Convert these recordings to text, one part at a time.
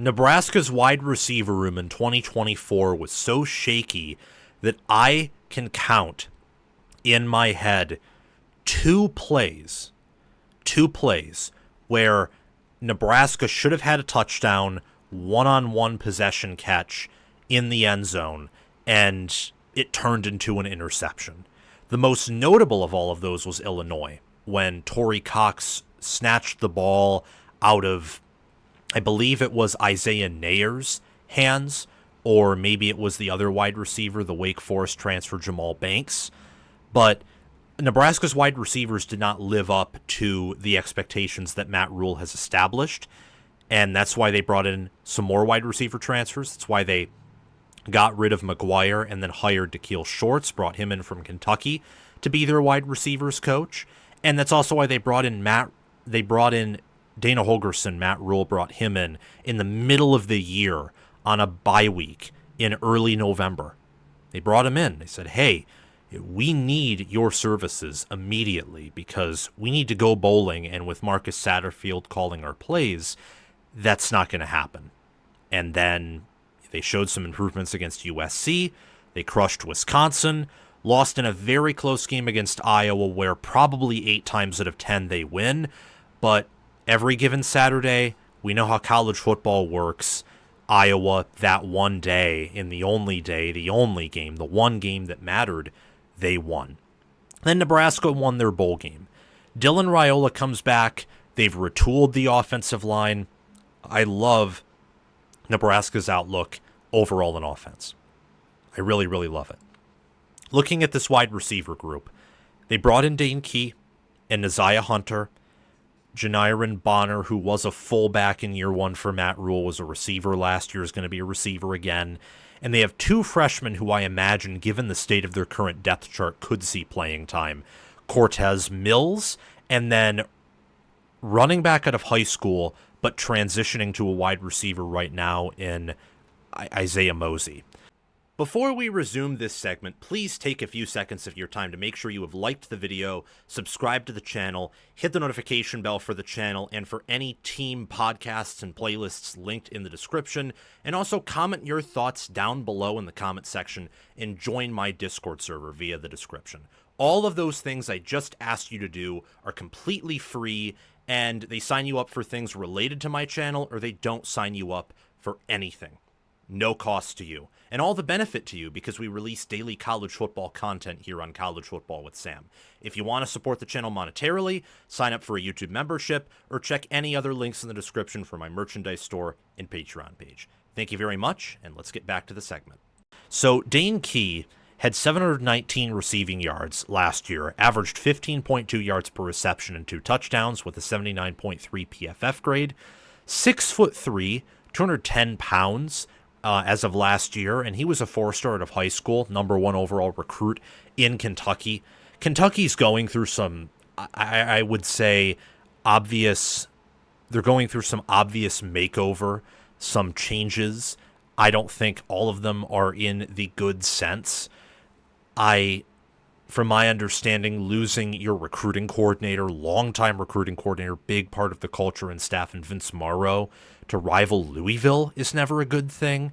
Nebraska's wide receiver room in 2024 was so shaky that I can count in my head two plays where Nebraska should have had a touchdown, one-on-one possession catch in the end zone, and it turned into an interception. The most notable of all of those was Illinois, when Torrey Cox snatched the ball out of, I believe it was Isaiah Nayer's hands, or maybe it was the other wide receiver, the Wake Forest transfer Jamal Banks. But Nebraska's wide receivers did not live up to the expectations that Matt Rhule has established, and that's why they brought in some more wide receiver transfers. That's why they got rid of McGuire and then hired Da'Keil Shorts, brought him in from Kentucky to be their wide receivers coach. And that's also why they brought in Dana Holgorsen. Matt Rhule brought him in the middle of the year on a bye week in early November. They brought him in. They said, hey, we need your services immediately because we need to go bowling, and with Marcus Satterfield calling our plays, that's not going to happen. And then they showed some improvements against USC. They crushed Wisconsin, lost in a very close game against Iowa where probably 8 times out of 10 they win. But every given Saturday, we know how college football works. Iowa, that one day, the only game, the one game that mattered, they won. Then Nebraska won their bowl game. Dylan Raiola comes back. They've retooled the offensive line. I love Nebraska's outlook overall in offense. I really, really love it. Looking at this wide receiver group, they brought in Dane Key and Nyziah Hunter. Janiran Bonner, who was a fullback in year one for Matt Rhule, was a receiver last year, is going to be a receiver again. And they have 2 freshmen who I imagine, given the state of their current depth chart, could see playing time. Cortez Mills, and then running back out of high school, but transitioning to a wide receiver right now in Isaiah Mosey. Before we resume this segment, please take a few seconds of your time to make sure you have liked the video, subscribe to the channel, hit the notification bell for the channel and for any team podcasts and playlists linked in the description, and also comment your thoughts down below in the comment section and join my Discord server via the description. All of those things I just asked you to do are completely free, and they sign you up for things related to my channel, or they don't sign you up for anything. No cost to you, and all the benefit to you because we release daily college football content here on College Football with Sam. If you want to support the channel monetarily, sign up for a YouTube membership, or check any other links in the description for my merchandise store and Patreon page. Thank you very much, and let's get back to the segment. So Dane Key had 719 receiving yards last year, averaged 15.2 yards per reception and 2 touchdowns with a 79.3 PFF grade, 6'3", 210 pounds, as of last year, and he was a 4-star out of high school, number 1 overall recruit in Kentucky. Kentucky's going through some, I would say, they're going through some obvious makeover, some changes. I don't think all of them are in the good sense. From my understanding, losing your recruiting coordinator, longtime recruiting coordinator, big part of the culture and staff, and Vince Morrow, to rival Louisville is never a good thing.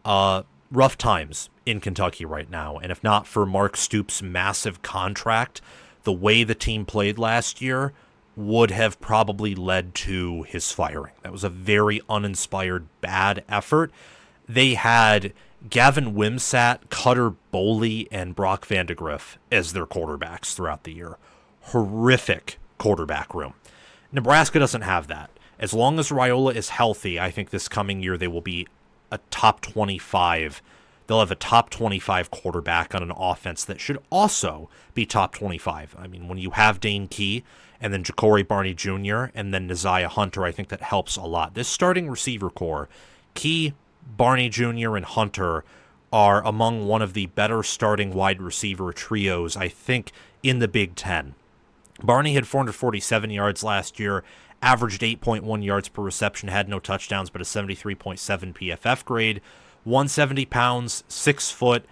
Rough times in Kentucky right now, and if not for Mark Stoops' massive contract, the way the team played last year would have probably led to his firing. That was a very uninspired, bad effort. They had Gavin Wimsatt, Cutter Boley, and Brock Vandegrift as their quarterbacks throughout the year. Horrific quarterback room. Nebraska doesn't have that. As long as Raiola is healthy, I think this coming year they will be a top 25. They'll have a top 25 quarterback on an offense that should also be top 25. I mean, when you have Dane Key and then Jacorey Barney Jr. and then Nyziah Hunter, I think that helps a lot. This starting receiver core, Key, Barney Jr., and Hunter, are among one of the better starting wide receiver trios, I think, in the Big Ten. Barney had 447 yards last year, averaged 8.1 yards per reception, had no touchdowns, but a 73.7 PFF grade, 170 pounds, 6 foot,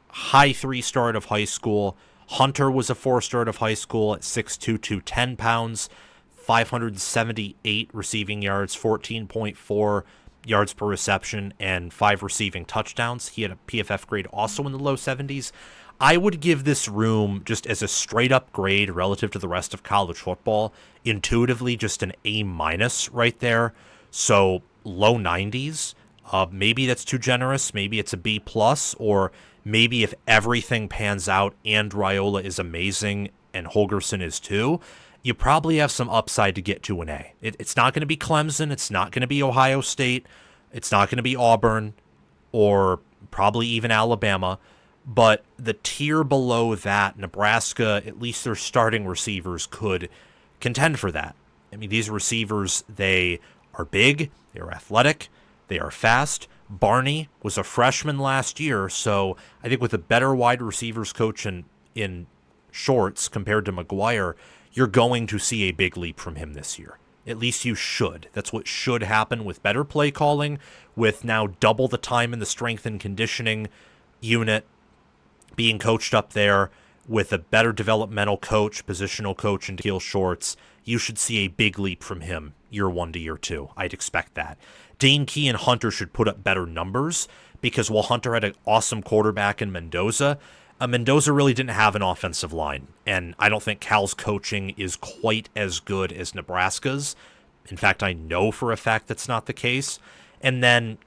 high 3-star out of high school. Hunter was a 4-star out of high school at 6'2", 210 pounds, 578 receiving yards, 14.4 yards per reception and 5 receiving touchdowns. He had a PFF grade also in the low 70s. I would give this room, just as a straight up grade relative to the rest of college football, intuitively just an A- right there. So low 90s. Maybe that's too generous. Maybe it's a B+, or maybe if everything pans out and Rhule is amazing and Holgorsen is too, you probably have some upside to get to an A. It's not going to be Clemson. It's not going to be Ohio State. It's not going to be Auburn or probably even Alabama. But the tier below that, Nebraska, at least their starting receivers could contend for that. I mean, these receivers, they are big, they are athletic, they are fast. Barney was a freshman last year, so I think with a better wide receivers coach in Shorts compared to McGuire, you're going to see a big leap from him this year. At least you should. That's what should happen with better play calling, with now double the time in the strength and conditioning unit being coached up there, with a better developmental coach, positional coach in Keel Shorts. You should see a big leap from him year 1 to year 2. I'd expect that. Dane Key and Hunter should put up better numbers, because while Hunter had an awesome quarterback in Mendoza, Mendoza really didn't have an offensive line, and I don't think Cal's coaching is quite as good as Nebraska's. In fact, I know for a fact that's not the case. And then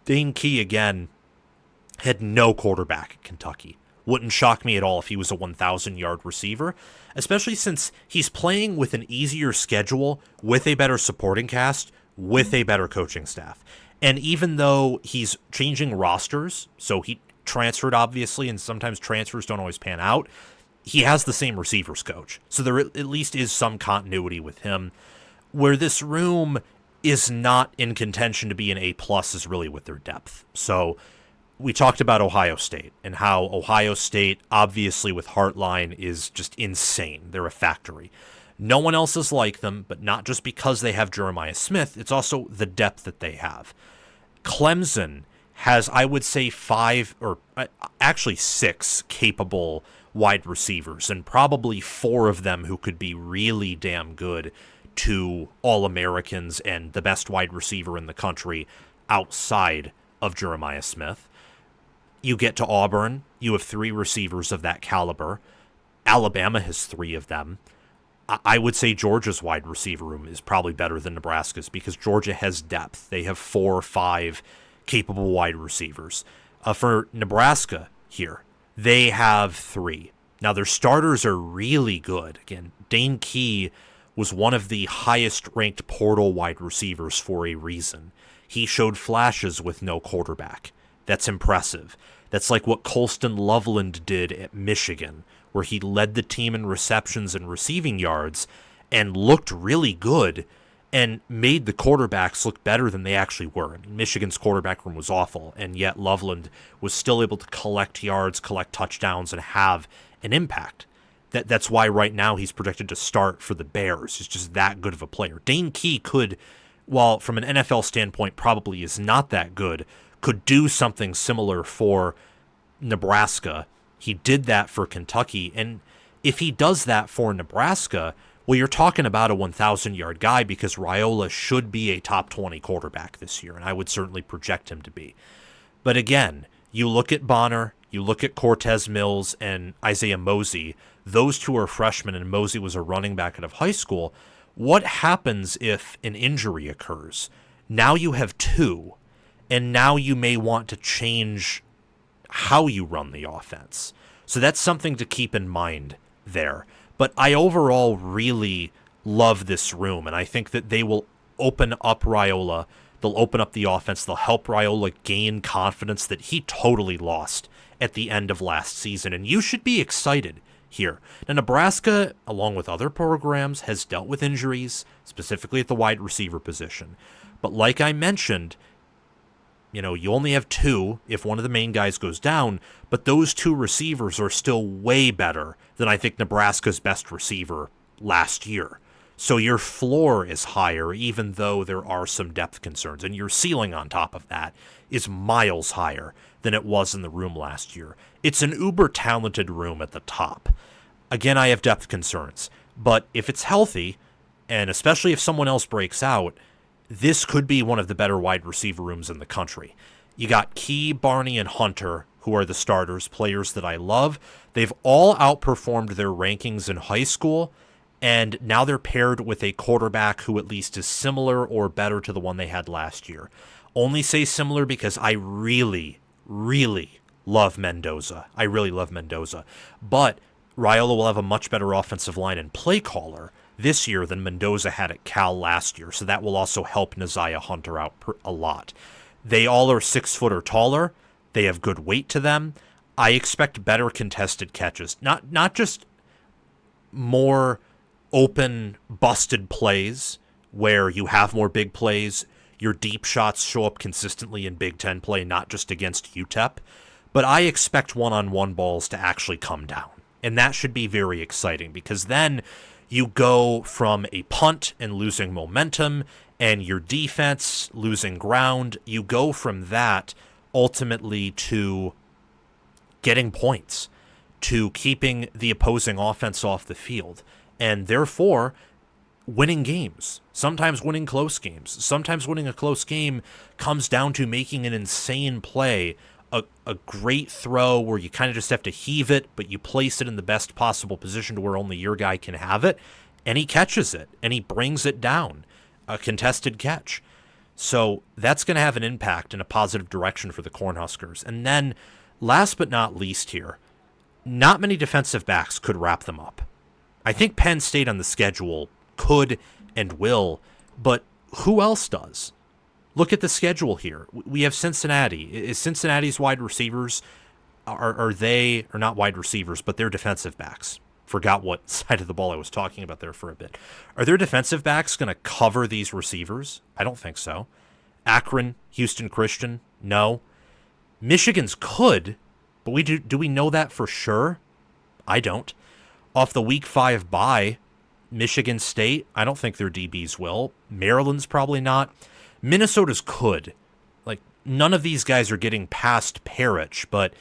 Dane Key, again, had no quarterback at Kentucky. Wouldn't shock me at all if he was a 1,000-yard receiver, especially since he's playing with an easier schedule, with a better supporting cast, with a better coaching staff. And even though he's changing rosters, so he transferred, obviously, and sometimes transfers don't always pan out, he has the same receivers coach. So there at least is some continuity with him. Where this room is not in contention to be an A+ is really with their depth. So we talked about Ohio State and how Ohio State, obviously with Hartline, is just insane. They're a factory. No one else is like them, but not just because they have Jeremiah Smith. It's also the depth that they have. Clemson has, I would say, 5 or actually 6 capable wide receivers, and probably 4 of them who could be really damn good to All-Americans and the best wide receiver in the country outside of Jeremiah Smith. You get to Auburn, you have 3 receivers of that caliber. Alabama has 3 of them. I would say Georgia's wide receiver room is probably better than Nebraska's, because Georgia has depth. They have 4 or 5 capable wide receivers. For Nebraska here, they have 3. Now, their starters are really good. Again, Dane Key was one of the highest-ranked portal wide receivers for a reason. He showed flashes with no quarterback. That's impressive. That's like what Colston Loveland did at Michigan, where he led the team in receptions and receiving yards and looked really good and made the quarterbacks look better than they actually were. I mean, Michigan's quarterback room was awful, and yet Loveland was still able to collect yards, collect touchdowns, and have an impact. That's why right now he's projected to start for the Bears. He's just that good of a player. Dane Key could, while from an NFL standpoint probably is not that good, could do something similar for Nebraska. He did that for Kentucky, and if he does that for Nebraska, well, you're talking about a 1,000-yard guy, because Rhule should be a top 20 quarterback this year, and I would certainly project him to be. But again, you look at Bonner, you look at Cortez Mills and Isaiah Mosey. Those 2 are freshmen, and Mosey was a running back out of high school. What happens if an injury occurs? Now you have 2, and now you may want to change how you run the offense. So that's something to keep in mind there. But I overall really love this room, and I think that they will open up Rhule. They'll open up the offense. They'll help Rhule gain confidence that he totally lost at the end of last season. And you should be excited here. Now, Nebraska, along with other programs, has dealt with injuries, specifically at the wide receiver position. But like I mentioned, you only have 2 if one of the main guys goes down, but those 2 receivers are still way better than I think Nebraska's best receiver last year. So your floor is higher, even though there are some depth concerns, and your ceiling on top of that is miles higher than it was in the room last year. It's an uber-talented room at the top. Again, I have depth concerns, but if it's healthy, and especially if someone else breaks out, this could be one of the better wide receiver rooms in the country. You got Key, Barney, and Hunter, who are the starters, players that I love. They've all outperformed their rankings in high school, and now they're paired with a quarterback who at least is similar or better to the one they had last year. Only say similar because I really, really love Mendoza. I really love Mendoza. But Rhule will have a much better offensive line and play caller this year than Mendoza had at Cal last year, so that will also help Nyziah Hunter out a lot. They all are 6 foot or taller. They have good weight to them. I expect better contested catches, not just more open, busted plays where you have more big plays. Your deep shots show up consistently in Big Ten play, not just against UTEP. But I expect one-on-one balls to actually come down. And that should be very exciting because then you go from a punt and losing momentum and your defense losing ground. You go from that ultimately to getting points, to keeping the opposing offense off the field, and therefore winning games, sometimes winning close games. Sometimes winning a close game comes down to making an insane play, a great throw where you kind of just have to heave it, but you place it in the best possible position to where only your guy can have it, and he catches it, and he brings it down, a contested catch. So that's going to have an impact in a positive direction for the Cornhuskers. And then, last but not least here, not many defensive backs could wrap them up. I think Penn State on the schedule could and will, but who else does? Look at the schedule here. We have Cincinnati. Is Cincinnati's wide receivers, are they, or not wide receivers, but they're defensive backs? Forgot what side of the ball I was talking about there for a bit. Are their defensive backs going to cover these receivers? I don't think so. Akron, Houston Christian, no. Michigan's could, but do we know that for sure? I don't. Off the Week 5 bye, Michigan State, I don't think their DBs will. Maryland's probably not. Minnesota's could. Like, none of these guys are getting past Parrish, but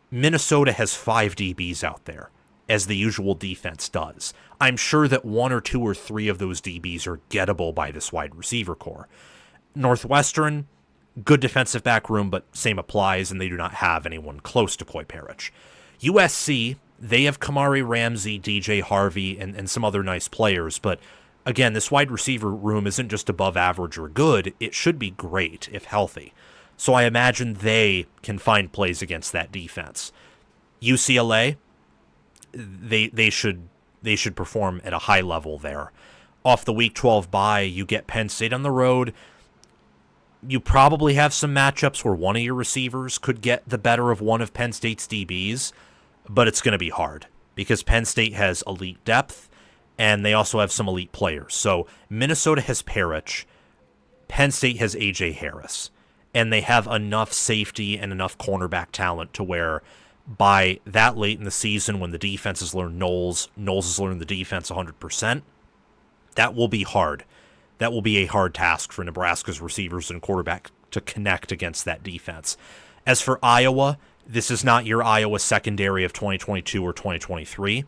Minnesota has 5 DBs out there, as the usual defense does. I'm sure that 1 or 2 or 3 of those DBs are gettable by this wide receiver core. Northwestern, good defensive back room, but same applies, and they do not have anyone close to Coy Parrish. USC, they have Kamari Ramsey, DJ Harvey, and some other nice players, but again, this wide receiver room isn't just above average or good. It should be great if healthy. So I imagine they can find plays against that defense. UCLA, they should perform at a high level there. Off the Week 12 bye, you get Penn State on the road. You probably have some matchups where one of your receivers could get the better of one of Penn State's DBs, but it's going to be hard because Penn State has elite depth, and they also have some elite players. So Minnesota has Parrish, Penn State has A.J. Harris, and they have enough safety and enough cornerback talent to where by that late in the season when the defense has learned Knowles has learned the defense 100%, that will be hard. That will be a hard task for Nebraska's receivers and quarterback to connect against that defense. As for Iowa, this is not your Iowa secondary of 2022 or 2023.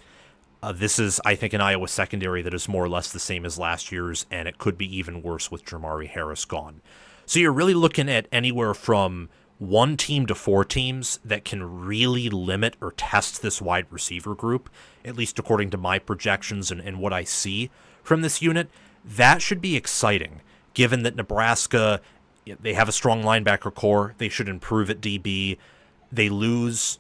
This is, I think, an Iowa secondary that is more or less the same as last year's, and it could be even worse with Jermari Harris gone. So you're really looking at anywhere from 1 team to 4 teams that can really limit or test this wide receiver group, at least according to my projections and what I see from this unit. That should be exciting, given that Nebraska, they have a strong linebacker core. They should improve at DB. They lose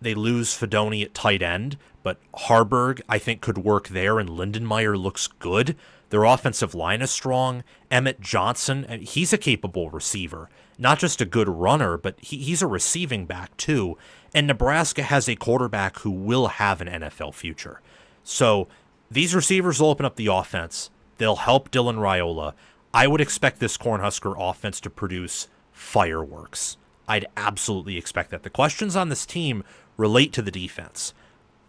Fedoni at tight end, but Harburg, I think, could work there, and Lindenmeyer looks good. Their offensive line is strong. Emmett Johnson, he's a capable receiver. Not just a good runner, but he's a receiving back, too. And Nebraska has a quarterback who will have an NFL future. So these receivers will open up the offense. They'll help Dylan Raiola. I would expect this Cornhusker offense to produce fireworks. I'd absolutely expect that. The questions on this team relate to the defense.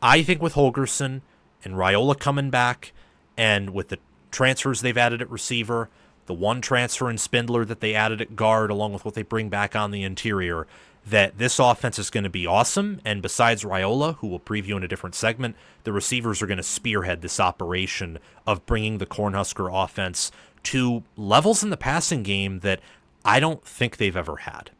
I think with Holgorsen and Raiola coming back, and with the transfers they've added at receiver, the 1 transfer in Spindler that they added at guard, along with what they bring back on the interior, that this offense is going to be awesome. And besides Raiola, who we'll preview in a different segment, the receivers are going to spearhead this operation of bringing the Cornhusker offense to levels in the passing game that I don't think they've ever had.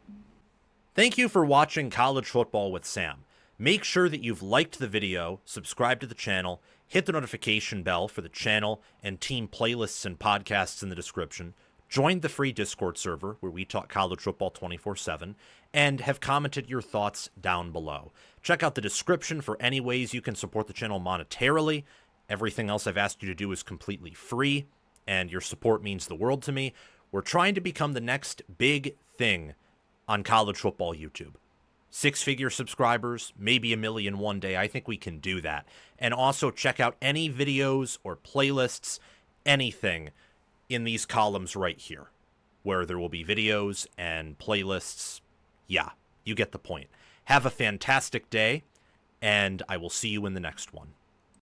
Thank you for watching College Football with Sam. Make sure that you've liked the video, subscribed to the channel, hit the notification bell for the channel and team playlists and podcasts in the description, joined the free Discord server where we talk college football 24/7, and have commented your thoughts down below. Check out the description for any ways you can support the channel monetarily. Everything else I've asked you to do is completely free, and your support means the world to me. We're trying to become the next big thing on college football YouTube. 6-figure subscribers, maybe 1 million one day. I think we can do that. And also check out any videos or playlists, anything in these columns right here, where there will be videos and playlists. Yeah, you get the point. Have a fantastic day, and I will see you in the next one.